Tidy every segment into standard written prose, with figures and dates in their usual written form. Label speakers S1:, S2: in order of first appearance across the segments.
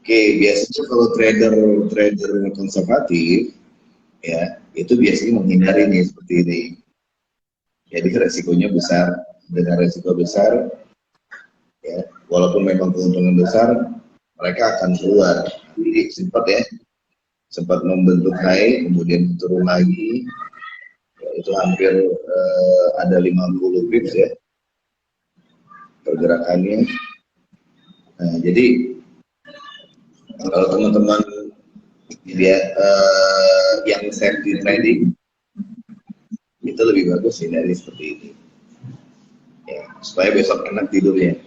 S1: Oke, biasanya kalau trader konservatif, ya itu biasanya menghindari nih seperti ini. Jadi resikonya besar, dengan resiko besar, ya walaupun memang keuntungan besar, mereka akan keluar. Jadi sempat membentuk naik, kemudian turun lagi, ya, itu hampir ada 50 pips ya pergerakannya. Nah, jadi kalau teman-teman yang safety trading itu lebih bagus hindari seperti ini, ya, supaya besok enak tidurnya.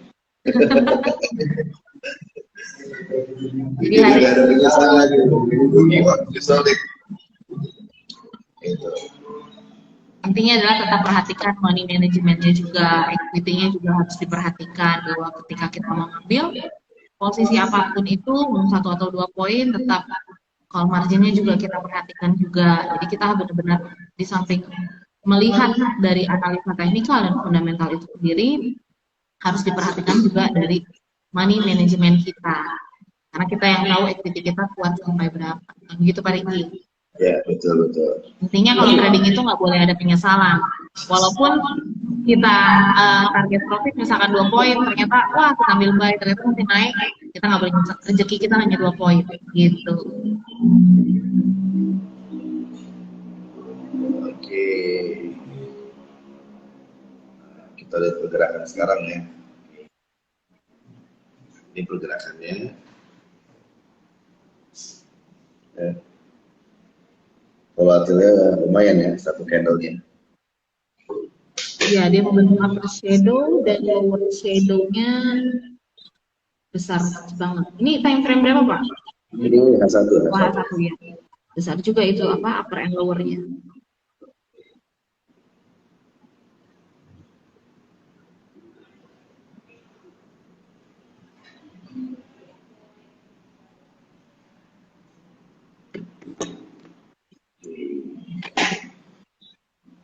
S1: Jadi nggak ada penyesalan gitu.
S2: Intinya adalah tetap perhatikan money managementnya juga, equity-nya juga harus diperhatikan bahwa ketika kita mengambil posisi apapun itu, mau 1 atau 2 poin, tetap kalau marginnya juga kita perhatikan juga. Jadi kita benar-benar di samping melihat dari analisa teknikal dan fundamental itu sendiri, harus diperhatikan juga dari money management kita. Karena kita yang tahu equity kita kuat sampai berapa. Begitu Pak Riki.
S1: Ya, betul.
S2: Intinya kalau trading itu nggak boleh ada penyesalan. Walaupun kita target profit misalkan 2 poin, ternyata wah kita ambil buy, ternyata nanti naik, kita nggak boleh nyesal. Rezeki kita hanya 2 poin, gitu.
S1: Oke. Kita lihat pergerakan sekarang ya. Ini pergerakannya. Ya. Volatilnya lumayan ya, satu candle-nya.
S2: Ya, dia membentuk upper shadow dan lower shadow-nya besar banget. Ini time frame berapa, Pak?
S1: Ini H1.
S2: Wah, H1 ya. Besar juga itu apa upper and lower-nya.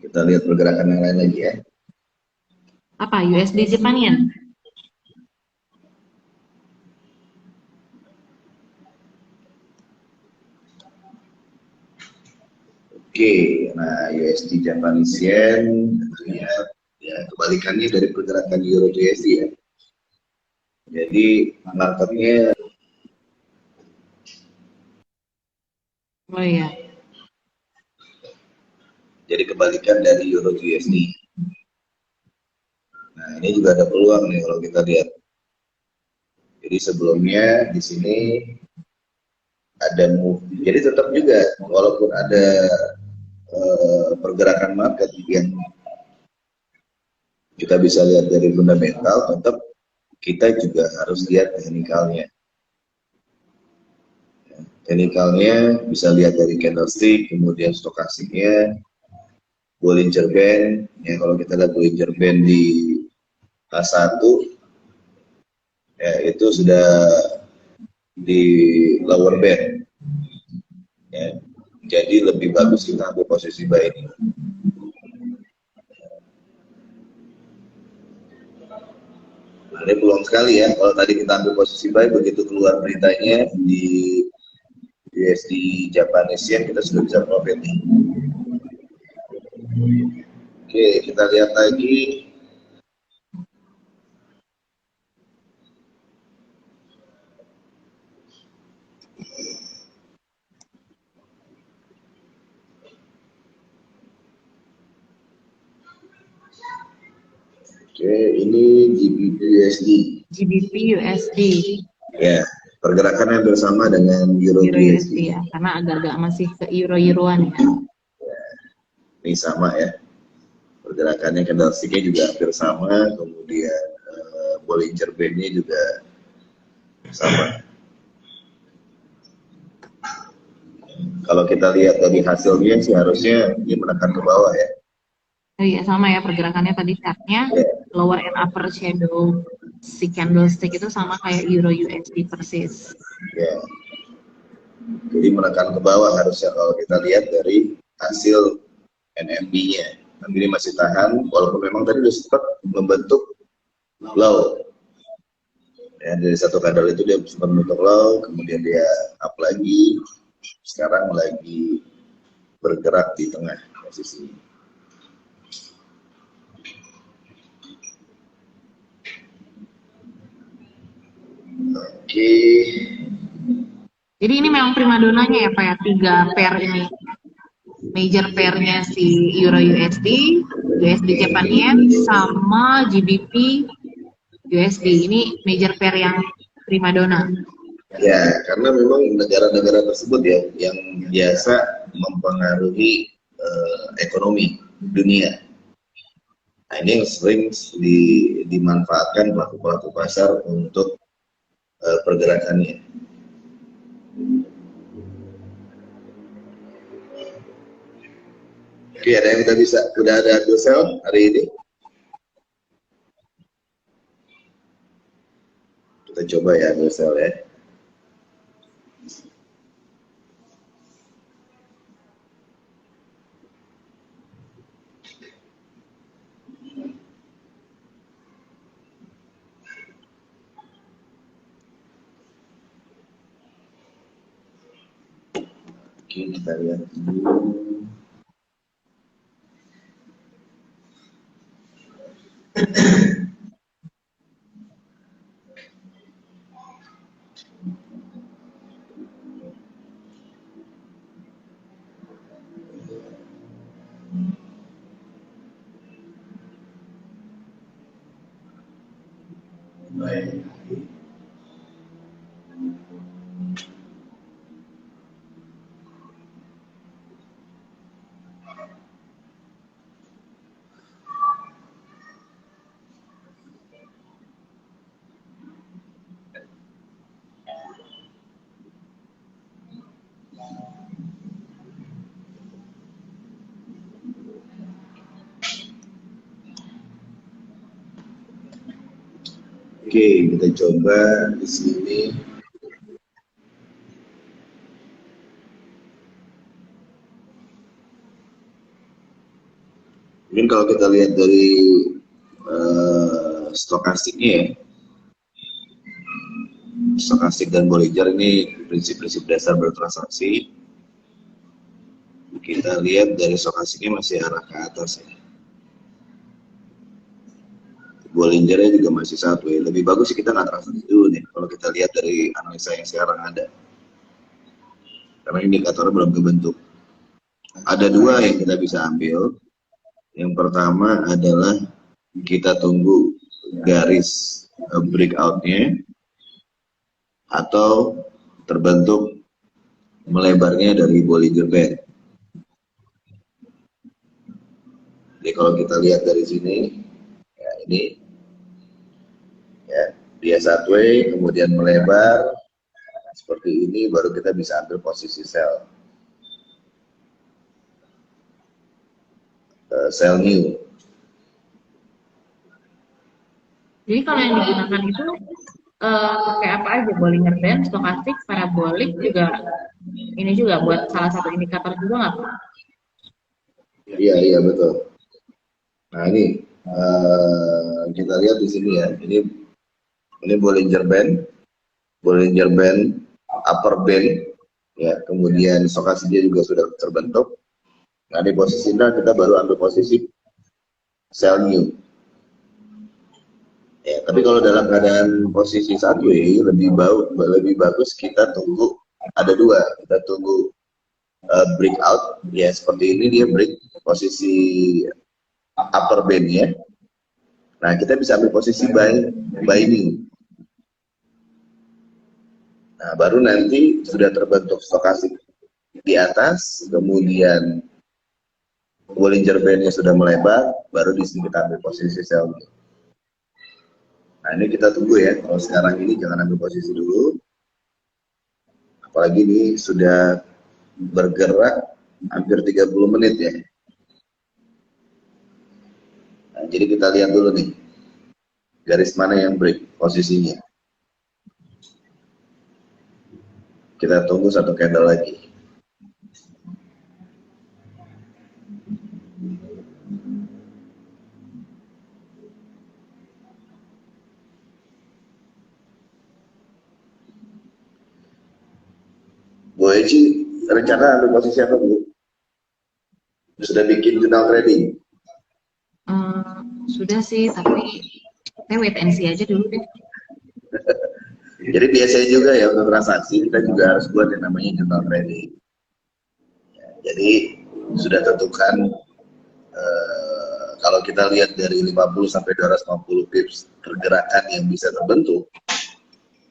S1: Kita lihat pergerakan yang lain lagi ya.
S2: Apa? USD Japan Yen?
S1: Oke, nah USD Japanese Yen ya kebalikannya dari pergerakan Euro USD ya. Jadi marketnya
S2: iya.
S1: Jadi kebalikan dari Euro USD. Nah, ini juga ada peluang nih kalau kita lihat. Jadi sebelumnya di sini ada move. Jadi tetap juga walaupun ada pergerakan market yang kita bisa lihat dari fundamental, tetap kita juga harus lihat teknikalnya. Teknikalnya bisa lihat dari candlestick, kemudian stokastiknya, Bollinger Band. Ya, kalau kita lihat Bollinger Band di H1, ya itu sudah di lower band. Ya, jadi lebih bagus kita ambil posisi buy ini. Nah, ini peluang sekali ya. Kalau tadi kita ambil posisi buy, begitu keluar beritanya di USD Japanese Yen, kita sudah bisa profit nih. Oke, kita lihat lagi. Oke, ini GBP USD.
S2: GBP USD.
S1: Ya, pergerakan yang bersama dengan Euro USD
S2: ya, karena agak-agak masih ke Euro-Euroan ya.
S1: Ini sama ya. Pergerakannya candlestick-nya juga hampir sama, kemudian Bollinger Band-nya juga sama. Kalau kita lihat dari hasilnya sih harusnya dia menekan ke bawah ya.
S2: Oh iya, sama ya pergerakannya tadi chartnya lower and upper shadow si candlestick itu sama kayak Euro USD persis.
S1: Ya. Jadi menekan ke bawah harusnya kalau kita lihat dari hasil NMB-nya. Tapi ini masih tahan, walaupun memang tadi sudah sempat membentuk low. Ya, dari satu candle itu dia sempat bentuk low, kemudian dia up lagi, sekarang lagi bergerak di tengah posisi. Oke.
S2: Jadi ini memang primadonanya ya Pak ya, 3 pair ini. Major pairnya si Euro USD, USD Japan Yen, sama GBP USD. Ini major pair yang primadona.
S1: Ya, karena memang negara-negara tersebut ya yang biasa mempengaruhi ekonomi dunia. Nah, ini yang sering dimanfaatkan pelaku-pelaku pasar untuk pergerakannya. Oke, ada yang udah ada sell hari ini? Kita coba ya sell ya. Oke, kita lihat dulu. Baik. Oke, kita coba di sini. Mungkin kalau kita lihat dari stokastiknya ya, stokastik dan Bollinger ini prinsip-prinsip dasar bertransaksi. Kita lihat dari stokastiknya masih arah ke atas ya. Bollingernya juga masih satu ya. Lebih bagus sih kita nggak transaksi dulu nih kalau kita lihat dari analisa yang sekarang ada. Karena indikatornya belum kebentuk. Ada dua yang kita bisa ambil. Yang pertama adalah kita tunggu garis breakout-nya atau terbentuk melebarnya dari Bollinger Band. Jadi kalau kita lihat dari sini, ya ini, ya dia sideways, kemudian melebar, seperti ini, baru kita bisa ambil posisi sell. Sell new.
S2: Jadi kalau yang digunakan itu pakai apa aja? Bollinger Band, stokastik, parabolik juga ini juga buat salah satu indikator juga nggak Pak?
S1: Iya betul. Nah ini kita lihat di sini ya. Ini Bollinger Band, upper band, ya. Kemudian stokastik dia juga sudah terbentuk. Nah di posisi ini kita baru ambil posisi sell new. Ya, tapi kalau dalam keadaan posisi sideways lebih bagus kita tunggu, ada dua, kita tunggu breakout ya, seperti ini dia break posisi upper band ya. Nah kita bisa ambil posisi buy new. Nah baru nanti sudah terbentuk stokastik di atas, kemudian Bollinger Band-nya sudah melebar, baru di sini kita ambil posisi sell. Nah ini kita tunggu ya, kalau sekarang ini jangan ambil posisi dulu, apalagi ini sudah bergerak hampir 30 menit ya. Nah, jadi kita lihat dulu nih, garis mana yang break posisinya. Kita tunggu satu candle lagi. Eci rencana ambil posisi apa Bu? Sudah bikin jurnal trading?
S2: Sudah sih, tapi saya wait and see aja dulu deh.
S1: Jadi biasanya juga ya untuk transaksi kita juga harus buat yang namanya jurnal trading. Ya, jadi sudah tentukan kalau kita lihat dari 50 sampai 250 pips pergerakan yang bisa terbentuk,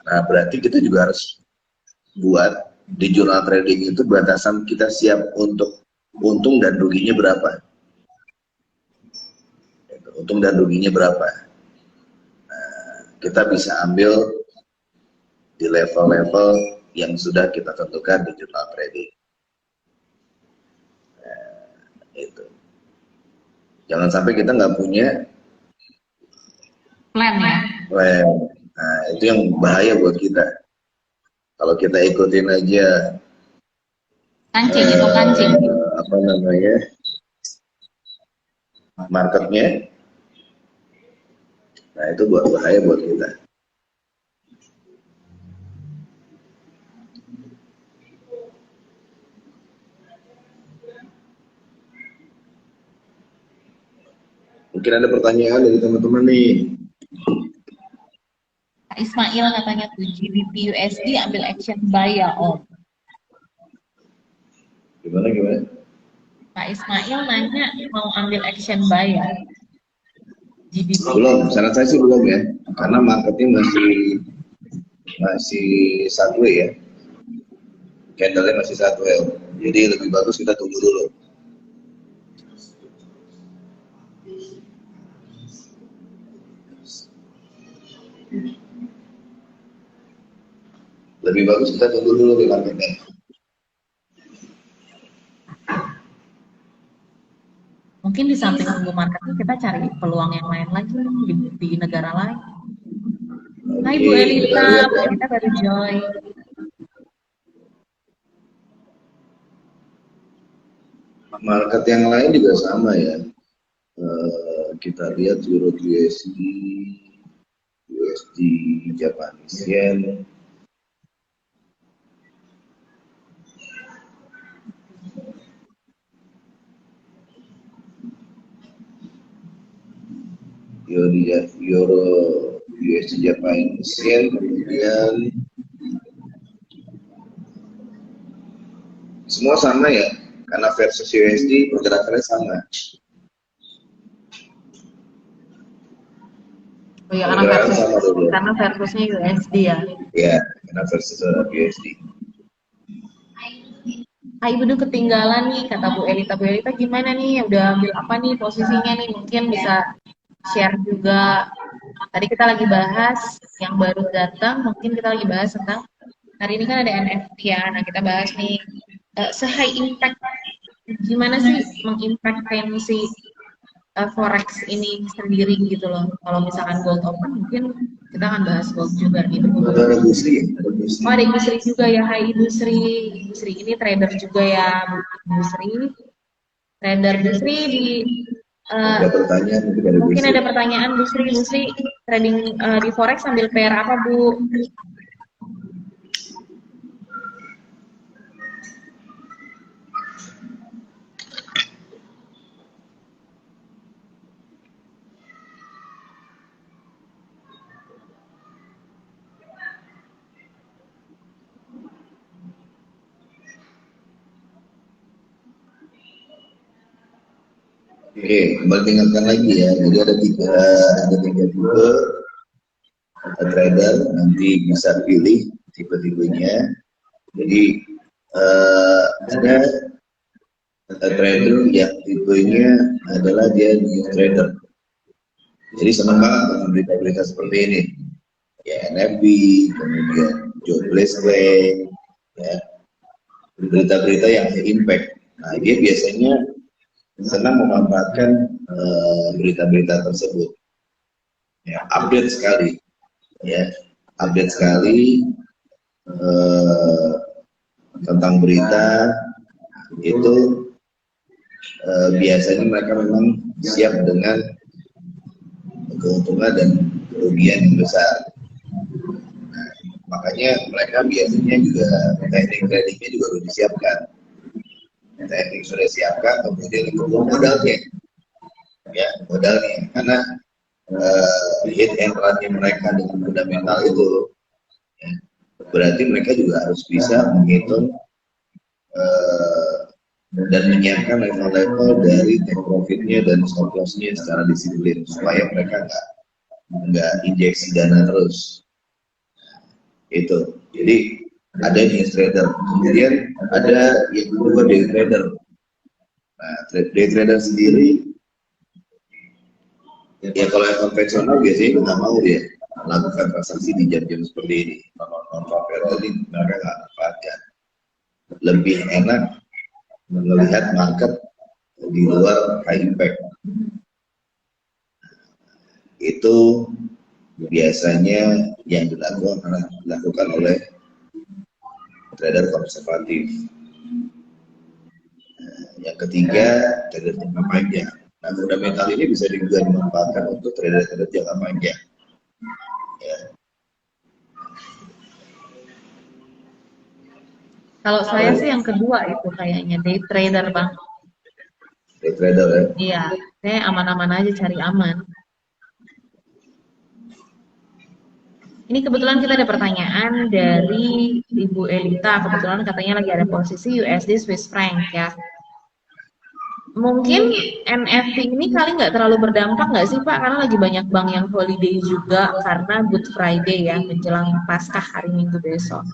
S1: nah berarti kita juga harus buat di jurnal trading itu batasan kita siap untuk untung dan ruginya berapa. Untung dan ruginya berapa. Nah, kita bisa ambil di level-level yang sudah kita tentukan di jurnal trading. Nah, itu. Jangan sampai kita nggak punya
S2: Plan ya.
S1: plan. Nah, itu yang bahaya buat kita. Kalau kita ikutin aja
S2: Kancing itu kancing.
S1: apa namanya marketnya, nah itu buat bahaya buat kita. Mungkin ada pertanyaan dari teman-teman nih.
S2: Kak Ismail katanya tuh GBP USD ambil action buy ya Om.
S1: Gimana?
S2: Kak Ismail nanya mau ambil action buy ya. GBP.
S1: Belum, saran saya sih belum ya, karena marketnya masih sideways ya, candlenya masih sideways, jadi lebih bagus kita tunggu dulu. Lebih bagus kita tunggu dulu di marketnya.
S2: Mungkin di samping tunggu marketnya kita cari peluang yang lain lagi di negara lain. Hai Bu Elita, Bu Elita baru join.
S1: Market yang lain juga sama ya. Kita lihat Euro USD Japanese Yen. Euro USD Japanese Yen, kemudian semua sama ya, karena versus USD pergerakannya sama.
S2: Oh ya, karena versusnya USD ya.
S1: Ya, karena versus USD.
S2: Hai Bedu ketinggalan nih, kata Bu Elita. Bu Elita gimana nih? Udah ambil apa nih posisinya nih? Mungkin bisa share juga. Tadi kita lagi bahas yang baru datang, mungkin kita lagi bahas tentang hari ini kan ada NFT ya. Nah kita bahas nih se-high impact gimana sih mengimpactkan si forex ini sendiri gitu loh. Kalau misalkan gold open mungkin kita akan bahas gold juga gitu.
S1: Ada Bu Sri.
S2: Oh ada Ibu Sri juga ya. Hai Ibu Sri. Ibu Sri ini trader juga ya Bu Sri. Trader Bu Sri di
S1: ada pertanyaan
S2: mungkin ada pertanyaan Bu Sri. Bu Sri trading di forex sambil pair apa Bu?
S1: Oke, kembali ingatkan lagi ya. Jadi ada tiga tipe trader, nanti bisa pilih tipe-tipenya. Jadi ada trader yang tipenya adalah dia new trader. Jadi senang banget dengan berita-berita seperti ini. Ya NFB, kemudian jobless claim, ya berita-berita yang impact. Nah dia biasanya senang memanfaatkan berita-berita tersebut. Ya, update sekali, ya, update sekali tentang berita itu. Biasanya mereka memang siap dengan keuntungan dan kerugian yang besar. Nah, makanya mereka biasanya juga teknik tradingnya juga harus disiapkan. Teknik sudah disiapkan, kemudian kedua modalnya, ya modalnya, karena hit and run-nya mereka dengan fundamental itu, ya, berarti mereka juga harus bisa menghitung dan menyiapkan level-level dari take profitnya dan stop loss-nya secara disiplin supaya mereka nggak injeksi dana terus. Itu. Jadi ada news trader, kemudian ada yang kedua day trader. Nah, day trader sendiri, ya kalau yang konvensional biasanya nggak mau dia melakukan transaksi di jam-jam seperti ini. Non-convensional ini mereka nggak manfaatkan. Lebih enak melihat market di luar high impact. Itu biasanya yang dilakukan oleh trader konservatif. Yang ketiga, trader jangka panjang. Nah, fundamental ini bisa juga dimanfaatkan untuk trader-trader jangka panjang. Ya.
S2: Kalau saya sih yang kedua itu kayaknya day trader, Bang.
S1: Day trader ya?
S2: Iya, saya aman-aman aja, cari aman. Ini kebetulan kita ada pertanyaan dari Ibu Elita. Kebetulan katanya lagi ada posisi USD Swiss franc ya. Mungkin NFT ini kali nggak terlalu berdampak nggak sih Pak? Karena lagi banyak bank yang holiday juga karena Good Friday ya, menjelang Paskah hari Minggu besok.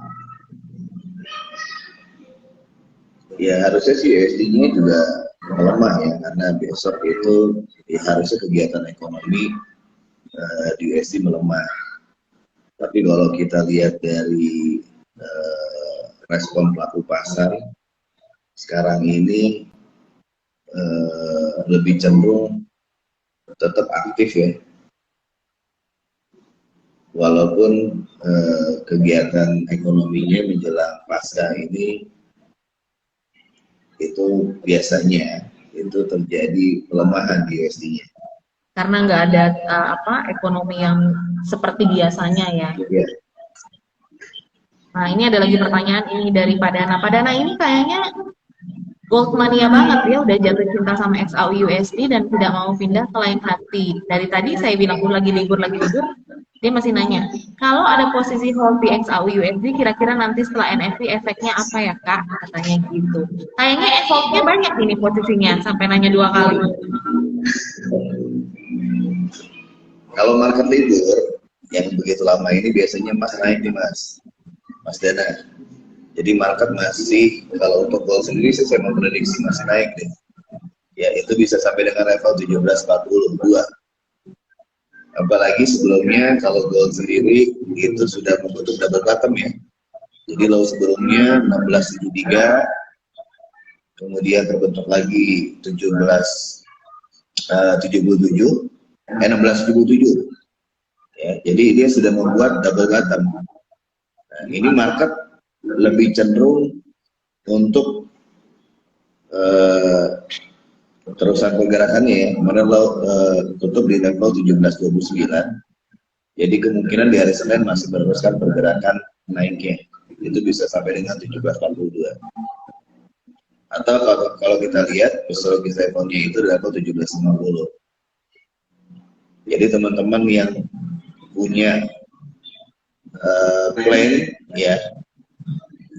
S1: Ya harusnya sih USD-nya juga melemah ya, karena besok itu ya, harusnya kegiatan ekonomi di USD melemah. Tapi kalau kita lihat dari respon pelaku pasar sekarang ini lebih cenderung tetap aktif ya, walaupun kegiatan ekonominya menjelang pasca ini itu biasanya itu terjadi pelemahan di USD-nya.
S2: Karena nggak ada ekonomi yang seperti biasanya ya.
S1: Ya.
S2: Nah ini ada lagi pertanyaan ini dari Padana. Padana ini kayaknya gold mania banget ya, udah jatuh cinta sama XAU USD dan tidak mau pindah ke lain hati. Dari tadi saya bilang lagi libur, dia masih nanya, kalau ada posisi hold di XAU USD, kira-kira nanti setelah NFT efeknya apa ya Kak? Katanya gitu. Kayaknya holdnya banyak ini posisinya, sampai nanya 2 kali.
S1: Kalau market libur yang begitu lama ini biasanya Mas naik nih Mas Dana. Jadi market masih, kalau untuk gold sendiri saya memprediksi masih naik deh. Ya itu bisa sampai dengan level 1742. Apalagi sebelumnya kalau gold sendiri itu sudah membentuk double bottom ya. Jadi low sebelumnya 1673, kemudian terbentuk lagi 1677. Ya, jadi dia sudah membuat double bottom. Nah, ini market lebih cenderung untuk terusan pergerakannya ya, mana tutup di level 1729. Jadi kemungkinan di hari Senin masih meneruskan pergerakan naiknya. Itu bisa sampai dengan 1742. Atau kalau kita lihat psikologis levelnya itu di level 1750. Jadi teman-teman yang punya plan ya,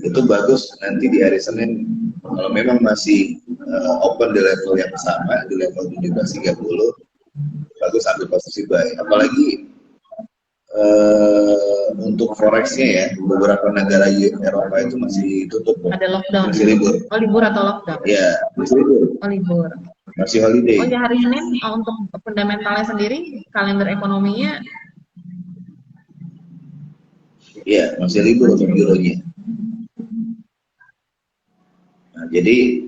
S1: itu bagus nanti di hari Senin kalau memang masih open di level yang sama di level 1730, bagus ambil posisi buy. Apalagi untuk forexnya ya, beberapa negara Eropa itu masih tutup.
S2: Ada lockdown.
S1: Masih libur.
S2: Oh libur atau lockdown?
S1: Ya masih libur.
S2: Oh libur.
S1: Masih holiday.
S2: Oh ya hari Senin untuk fundamentalnya sendiri, kalender ekonominya?
S1: Ya masih libur untuk euronya. Nah, jadi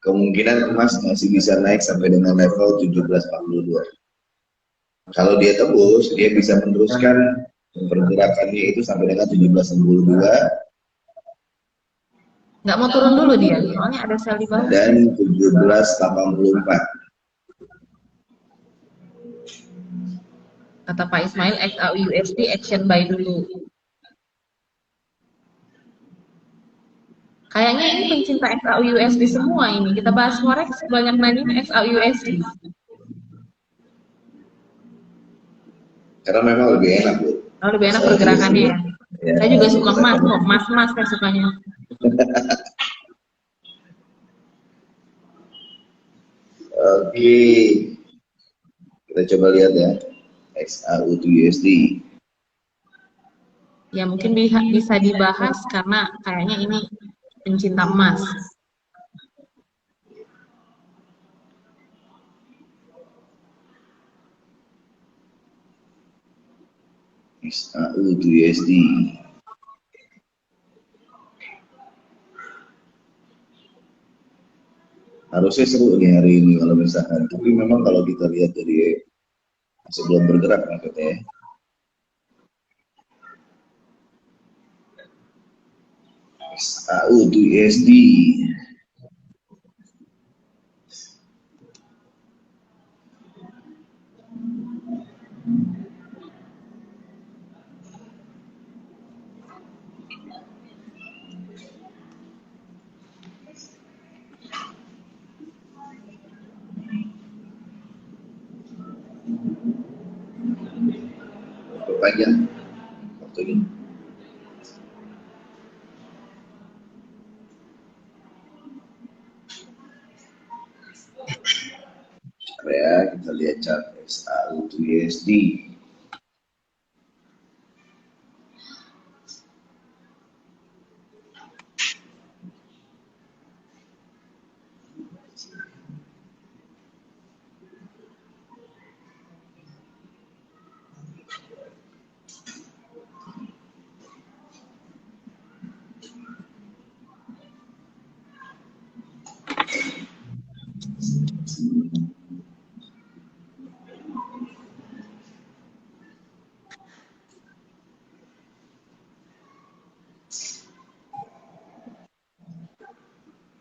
S1: kemungkinan emas masih bisa naik sampai dengan level 1742. Kalau dia tembus, dia bisa meneruskan pergerakannya itu sampai dengan 1762.
S2: Nggak mau turun dulu dia, soalnya ada sel di bawah.
S1: Dan 1784.
S2: Kata Pak Ismail, XAU USD action buy dulu. Kayaknya ini pencinta XAUUSD semua ini. Kita bahas forex banyak nanya XAUUSD.
S1: Karena memang lebih enak, Bu.
S2: Oh, lebih enak pergerakannya ya.
S1: Ya,
S2: Saya juga suka emas
S1: pergerakannya.
S2: kok, emas saya sukanya.
S1: Oke, kita coba lihat ya. XAU to USD.
S2: Ya mungkin bisa dibahas karena kayaknya ini pencinta emas.
S1: XAU to USD. Harusnya seru nih hari ini kalau misalkan. Tapi memang kalau kita lihat dari sebelum bergerak maksudnya. XAU to USD. Perpanjang waktunya. Ya, kita lihat chart XAU to USD.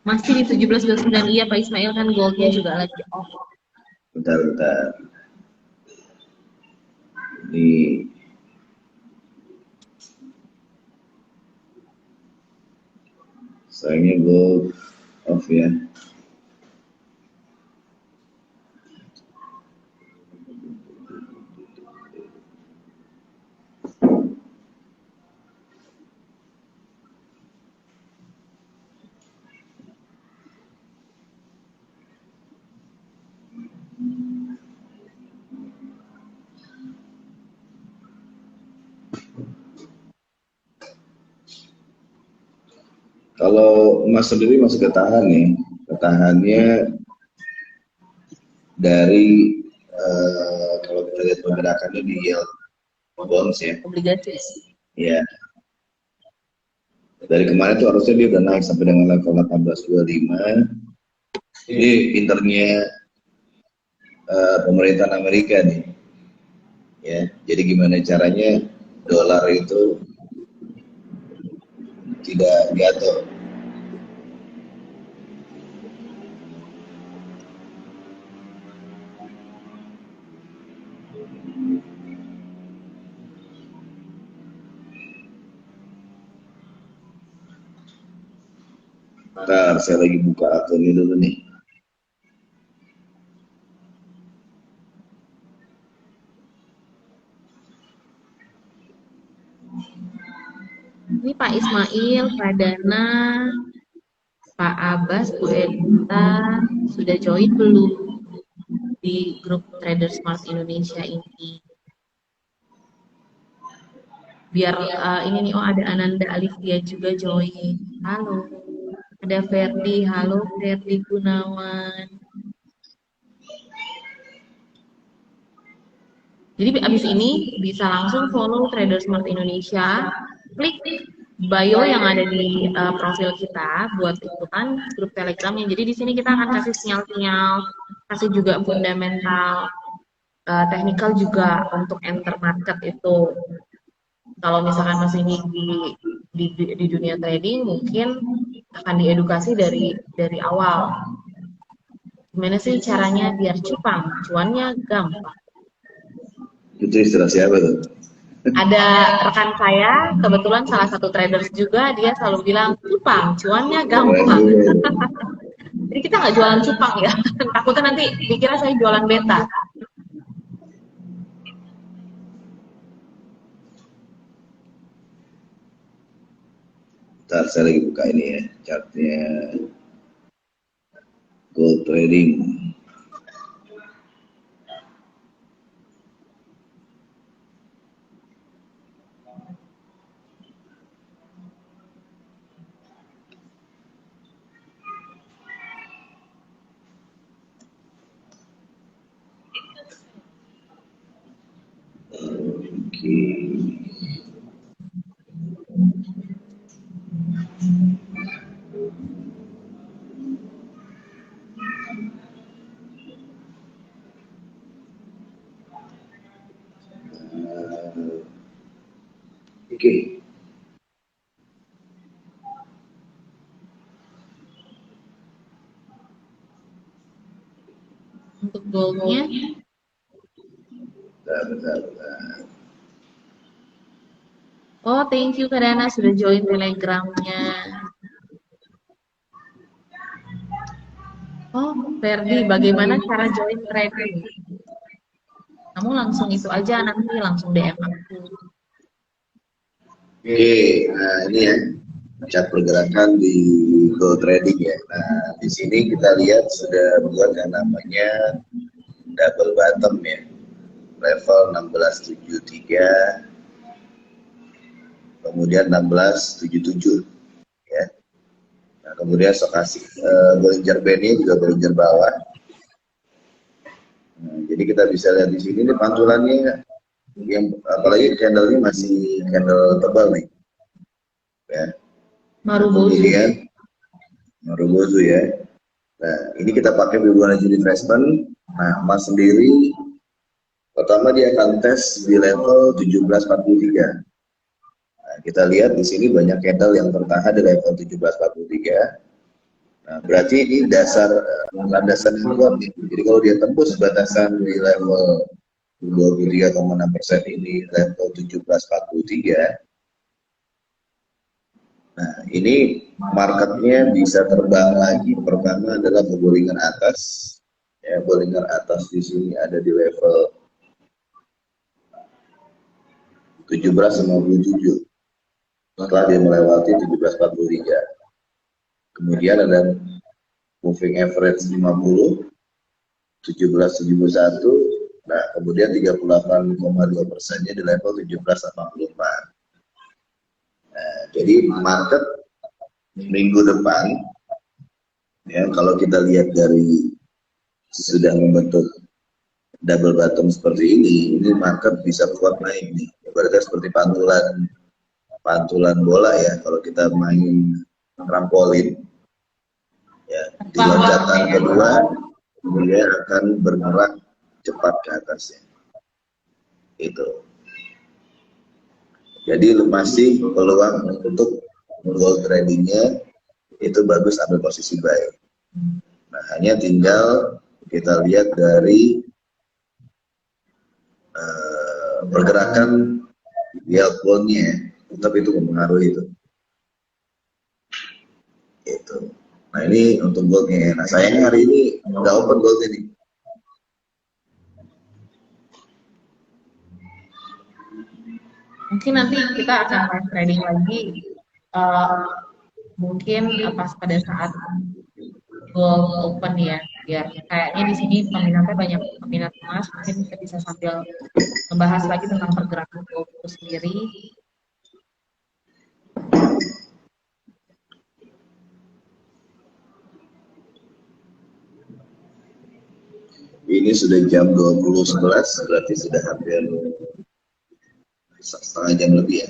S2: Masih di 17.29, iya Pak Ismail, kan goldnya juga lagi off.
S1: Bentar. Ini sayangnya gold off ya. Kalau emas sendiri masih ketahan nih, ketahannya dari kalau kita lihat pergerakannya di yield bonds ya.
S2: Obligasi.
S1: Ya. Dari kemarin tuh harusnya dia udah naik sampai dengan level 1825. Ini pinternya pemerintahan Amerika nih. Ya, jadi gimana caranya dolar itu tidak jatuh. Bentar, saya lagi buka akunnya dulu nih.
S2: Ini Pak Ismail, Pak Dana, Pak Abbas, Bu Edita, sudah join belum di grup Trader Smart Indonesia ini? Biar ini nih, oh ada Ananda Alifia juga join. Halo. Ada Ferdi, halo Ferdi Gunawan. Jadi abis ini bisa langsung follow Trader Smart Indonesia, klik bio yang ada di profil kita buat ikutan grup Telegramnya. Jadi di sini kita akan kasih sinyal-sinyal, kasih juga fundamental, technical juga untuk enter market itu. Kalau misalkan masih di dunia trading, mungkin akan diedukasi dari awal. Gimana sih caranya biar cupang, cuannya gampang.
S1: Itu istilah siapa tuh?
S2: Ada rekan saya, kebetulan salah satu traders juga, dia selalu bilang, cupang, cuannya
S1: Keren
S2: gampang.
S1: juga ya.
S2: Jadi kita nggak jualan cupang ya, takutnya nanti dikira saya jualan beta.
S1: Ntar saya lagi buka ini ya, chartnya gold trading. Oke. Oke.
S2: Untuk goldnya,
S1: Bentar.
S2: oh thank you Kak Dana sudah join telegramnya. Oh Ferdi, bagaimana cara join trading? Kamu langsung itu aja nanti langsung DM aku.
S1: Oke, nah ini ya chart pergerakan di gold trading ya. Nah, di sini kita lihat sudah buat yang namanya double bottom ya. Level 1673, kemudian 1677 ya. Nah, kemudian stokastik Bollinger Band juga Bollinger bawah. Nah, jadi kita bisa lihat di sini nih pantulannya yang apalagi candle ini masih candle tebal nih ya.
S2: Marubozu.
S1: Kemudian Marubozu ya. Nah, ini kita pakai Fibonacci retracement. Nah, emas sendiri pertama dia akan tes di level 1743. Nah, kita lihat di sini banyak candle yang tertahan di level 1743. Nah, berarti ini dasar landasan yang kuat nih. Jadi kalau dia tembus batasan di level 23,6% ini level 1743. Nah, ini marketnya bisa terbang lagi. Pertama adalah ke Bollinger atas. Ya, Bollinger atas di sini ada di level 1757. Setelah dia melewati 1743. Kemudian ada moving average 50, 1771. Nah, kemudian 38,2%-nya di level 1784. Nah, jadi market minggu depan ya kalau kita lihat dari sudah membentuk double bottom seperti ini market bisa kuat naik nih. Ibaratnya seperti pantulan bola ya kalau kita main trampolin ya di loncatan kedua dia akan bergerak cepat ke atasnya itu. Jadi masih peluang untuk gold tradingnya itu bagus ambil posisi buy. Nah, hanya tinggal kita lihat dari pergerakan yield bond-nya, tetap itu mempengaruhi itu. Itu. Nah, ini untuk goldnya. Nah, sayangnya hari ini nggak open gold ini.
S2: Mungkin nanti kita akan live trading lagi. Mungkin pas pada saat gold open ya, biar kayaknya di sini peminatnya banyak peminat emas, mungkin kita bisa sambil membahas lagi tentang pergerakan gold itu sendiri.
S1: Ini sudah jam 20.11, berarti sudah hampir setengah jam lebih ya.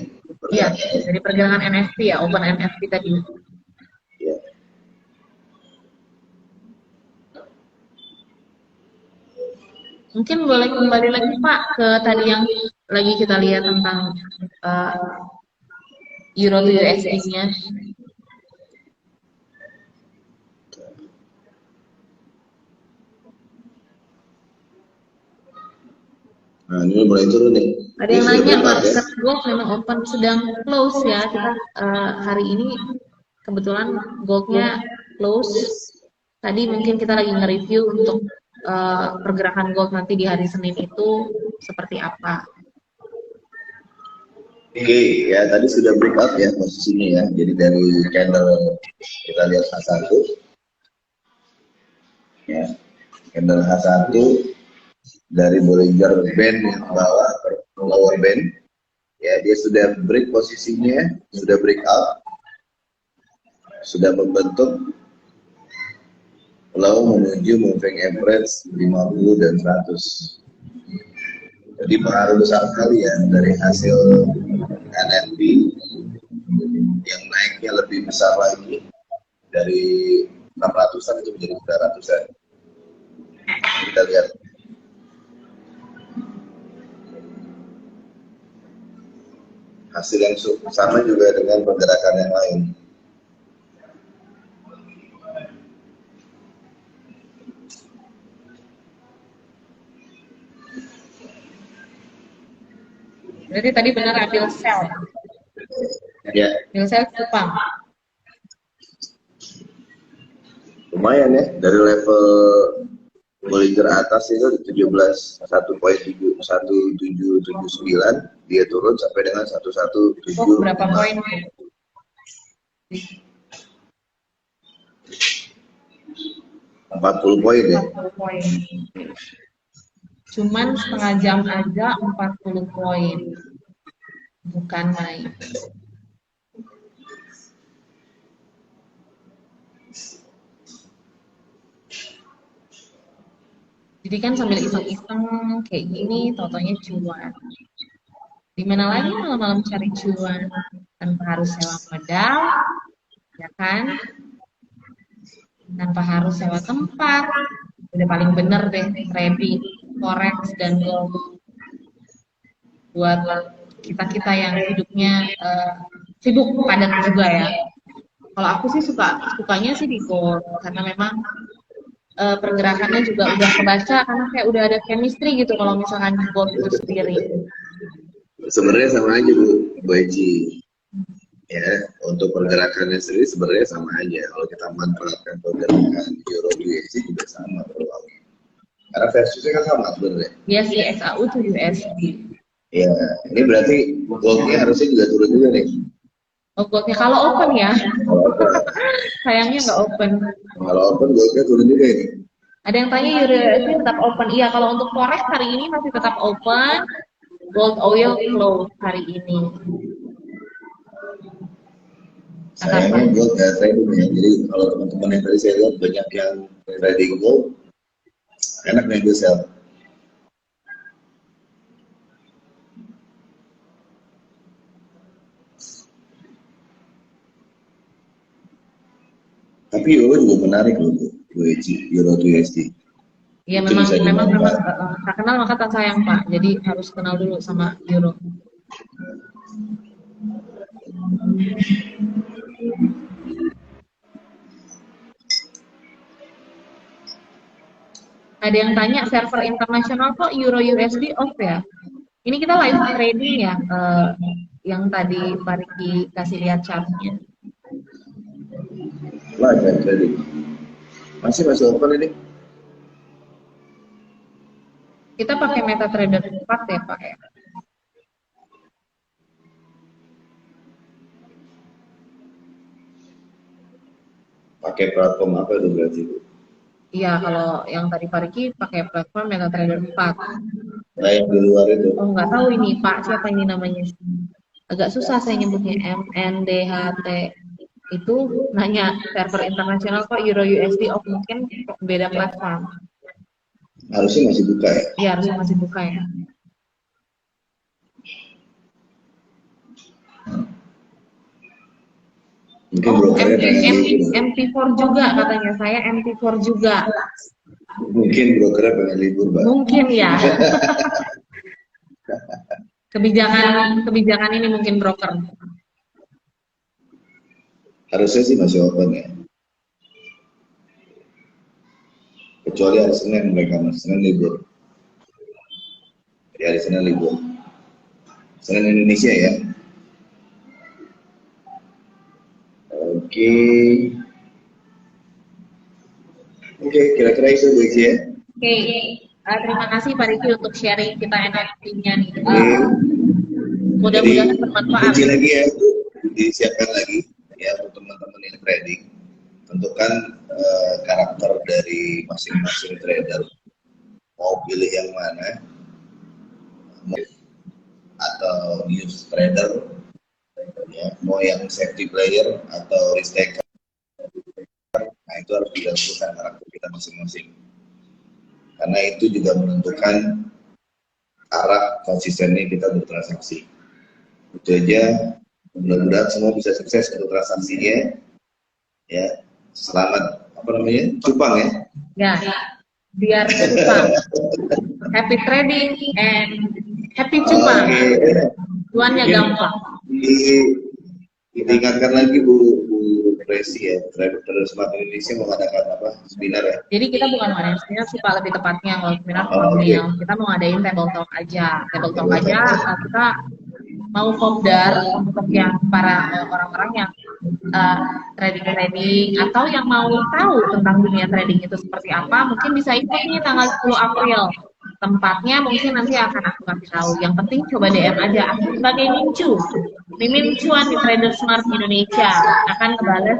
S2: Iya, dari pergerakan NFT ya, open NFT tadi.
S1: Ya.
S2: Mungkin boleh kembali lagi Pak ke tadi yang lagi kita lihat tentang Euro to USD-nya.
S1: Nah, ini mulai turun nih.
S2: Ada yang nanya, market gold memang open sedang close ya. Kita hari ini kebetulan goldnya close. Tadi mungkin kita lagi nge-review untuk pergerakan gold nanti di hari Senin itu seperti apa.
S1: Oke, ya tadi sudah breakout ya posisinya ya. Jadi dari candle kita lihat H1. Ya, candle H1 dari Bollinger Band yang bawah ke lower band. Ya, dia sudah break posisinya, sudah breakout. Sudah membentuk lalu menuju moving average 50 dan 100. Jadi pengaruh besar sekali ya dari hasil NNB yang naiknya lebih besar lagi dari 600-an itu menjadi 900-an. Kita lihat. Hasil yang sama juga dengan pergerakan yang lain.
S2: Berarti tadi benar ambil sell.
S1: Ya.
S2: Ambil sell cupang.
S1: Lumayan ya, dari level Bollinger atas itu 17 1.1779 dia turun sampai dengan 117.
S2: Oh, berapa poin?
S1: 40 poin ya.
S2: 40 poin. Cuman setengah jam aja 40 poin. Bukan main. Jadi kan sambil iseng-iseng kayak gini, totonya cuan. Dimana lagi malam-malam cari cuan tanpa harus sewa modal, ya kan? Tanpa harus sewa tempat. Udah paling bener deh, trading forex dan gold buat kita yang hidupnya sibuk padat juga ya. Kalau aku sih sukanya sih di gold karena memang pergerakannya juga udah kebaca karena kayak udah ada chemistry gitu kalau misalkan di gold itu sendiri.
S1: Sebenarnya sama aja Bu Eci. Ya, untuk pergerakannya sendiri sebenarnya sama aja. Kalau kita manfaatkan pergerakan Euro USD juga sama peluangnya. Karena versusnya kan sama sebenarnya.
S2: Iya sih, XAU to USD.
S1: Ya, ini berarti goldnya harusnya juga turun juga nih.
S2: Oh, goldnya kalau open ya. Sayangnya nggak open.
S1: Kalau open goldnya turun juga ini.
S2: Ada yang tanya Euro USD tetap open. Iya, kalau untuk forex hari ini masih tetap open. Gold oil close hari ini.
S1: Sayangnya gold nggak trading ya. Jadi kalau teman-teman yang tadi saya lihat banyak yang trading gold, enak nih gue sell. Tapi euro juga menarik loh Bu Eci, euro to USD.
S2: Iya memang tak kenal maka tak sayang Pak. Jadi harus kenal dulu sama euro. Ada yang tanya server internasional kok euro USD off ya? Ini kita live trading ya, yang tadi Pak Riki kasih lihat chartnya.
S1: Live trading. Masih open ini?
S2: Kita pakai MetaTrader 4 ya Pak ya?
S1: Pakai platform apa itu berarti Bu?
S2: Iya, kalau yang tadi Pak Riki pakai platform MetaTrader 4.
S1: Nah yang di luar itu?
S2: Oh nggak tahu ini Pak, siapa ini namanya? Agak susah saya nyebutnya, MNDHT. Itu nanya server internasional kok euro USD off, mungkin beda platform.
S1: Harusnya masih buka ya?
S2: Iya, harusnya masih buka ya.
S1: Mungkin brokernya
S2: MT4 juga katanya, saya MT4 juga.
S1: Mungkin brokernya pengen libur, Mbak.
S2: Mungkin ya. kebijakan ini mungkin broker.
S1: Harusnya sih masih open ya. Kecuali hari Senin mereka Senin libur. Jadi hari Senin libur. Senin Indonesia ya. Oke. Oke, kira-kira itu guys ya.
S2: Oke, terima kasih Pak Riki untuk sharing kita NFT-nya nih.
S1: Oke.
S2: Mudah-mudahan
S1: Jadi,
S2: bermanfaat.
S1: kunci lagi ya, disiapkan lagi ya untuk teman-teman yang trading. Tentukan karakter dari masing-masing trader. Mau pilih yang mana? Atau news trader, ya, mau yang safety player atau risk taker. Nah, itu harus ditentukan karakter kita masing-masing. Karena itu juga menentukan arah konsistennya kita bertransaksi. Itu aja. Mudah-mudahan semua bisa sukses untuk transaksinya. Ya, selamat cupang ya.
S2: Ya, biar cupang. Happy trading and happy cupang. Cuannya gampang.
S1: Diingatkan lagi Bu Presi ya, Trader Smart Indonesia mengadakan seminar ya.
S2: Jadi kita bukan ngadain seminar sih Pak, lebih tepatnya kalau seminar kita mau ngadain table talk aja. Kita mau kopdar untuk yang para orang-orang yang trading atau yang mau tahu tentang dunia trading itu seperti apa, mungkin bisa ikut nih tanggal 10 April. Tempatnya mungkin nanti akan aku kasih tahu. Yang penting coba DM aja. Aku sebagai Mimin Cuan di Trader Smart Indonesia akan ngebales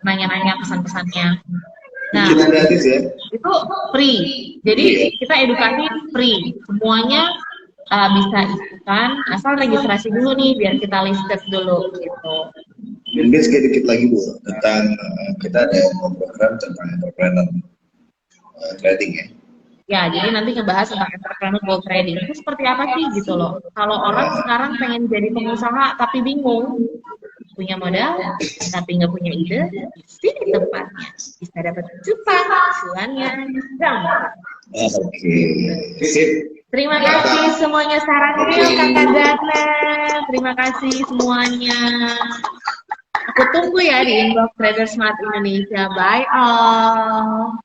S2: nanya-nanya pesan-pesannya. Nah,
S1: gratis ya?
S2: Itu free. Jadi kita edukasi free. Semuanya bisa ikutan, asal registrasi dulu nih biar kita listed dulu gitu.
S1: Mungkin sedikit lagi Bu tentang kita ada program tentang entrepreneur trading ya.
S2: Ya, jadi nanti ngebahas tentang entrepreneur gold trading itu seperti apa sih gitu loh. Kalau orang sekarang pengen jadi pengusaha tapi bingung, punya modal tapi nggak punya ide, di sini tempatnya bisa dapat cupang, cuannya gampang.
S1: Oke, sip.
S2: Terima kasih semuanya sarannya Kakak Gana. Terima kasih semuanya. Aku tunggu ya di inbox Trader Smart Indonesia. Bye all.